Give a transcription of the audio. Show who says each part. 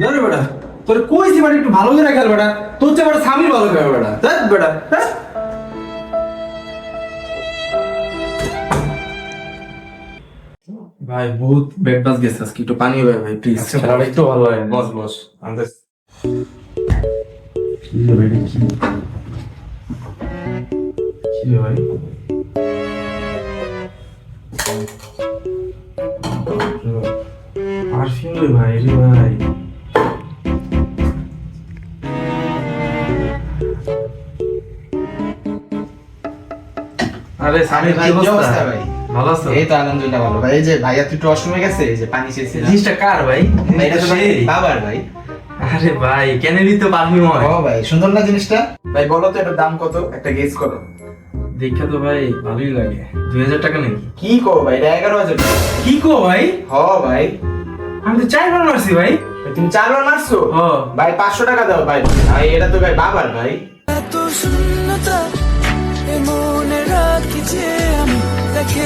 Speaker 1: জানো বেটা তোর কইছি মানে একটু ভালো করে খেল বেটা, তোর চেয়ে বেটা স্বামী ভালো খেল বেটা, দেখ বেটা হ্যাঁ। ভাই বহুত বেড বাস গেছে আজকে, একটু পানি হবে ভাই প্লিজ।
Speaker 2: খেলাটা একটু ভালো হয়, বস বস আমাদের
Speaker 1: কি রে ভাই কি কি রে ভাই পারফিউম রে ভাই রে ভাই। আরে সামি
Speaker 3: ভাই,
Speaker 1: কি
Speaker 3: কি
Speaker 1: অবস্থা
Speaker 3: অবস্থা ভাই?
Speaker 1: ভালো আছো?
Speaker 3: এই তো আলহামদুলিল্লাহ ভালো ভাই। এই যে ভাইয়া তুই একটু ওয়াশরুমে গেছে, এই যে পানি চেয়েছিলাম।
Speaker 1: জিনিসটা কার ভাই?
Speaker 3: ভাই, এটা তো
Speaker 1: সেই।
Speaker 3: বাবার ভাই।
Speaker 1: আরে ভাই কেনেরই তো পারফিউম হয়।
Speaker 3: ও ভাই, সুন্দর না জিনিসটা? ভাই বলো তো এটার দাম কত, একটা গেস করো।
Speaker 1: দেখে তো ভাই ভালোই লাগে। 2000 টাকা নাকি?
Speaker 3: কি কো ভাই, এটা 11,000 টাকা।
Speaker 1: কি কো ভাই?
Speaker 3: হ ভাই।
Speaker 1: আমি তো 4 বার মারছি ভাই।
Speaker 3: তুমি 4 বার মারছো?
Speaker 1: ও
Speaker 3: ভাই 500 টাকা দাও ভাই। ভাই এটা তো ভাই বাবার ভাই।
Speaker 4: এত শূন্যতা এ মনে রাখি যে আমি তাকে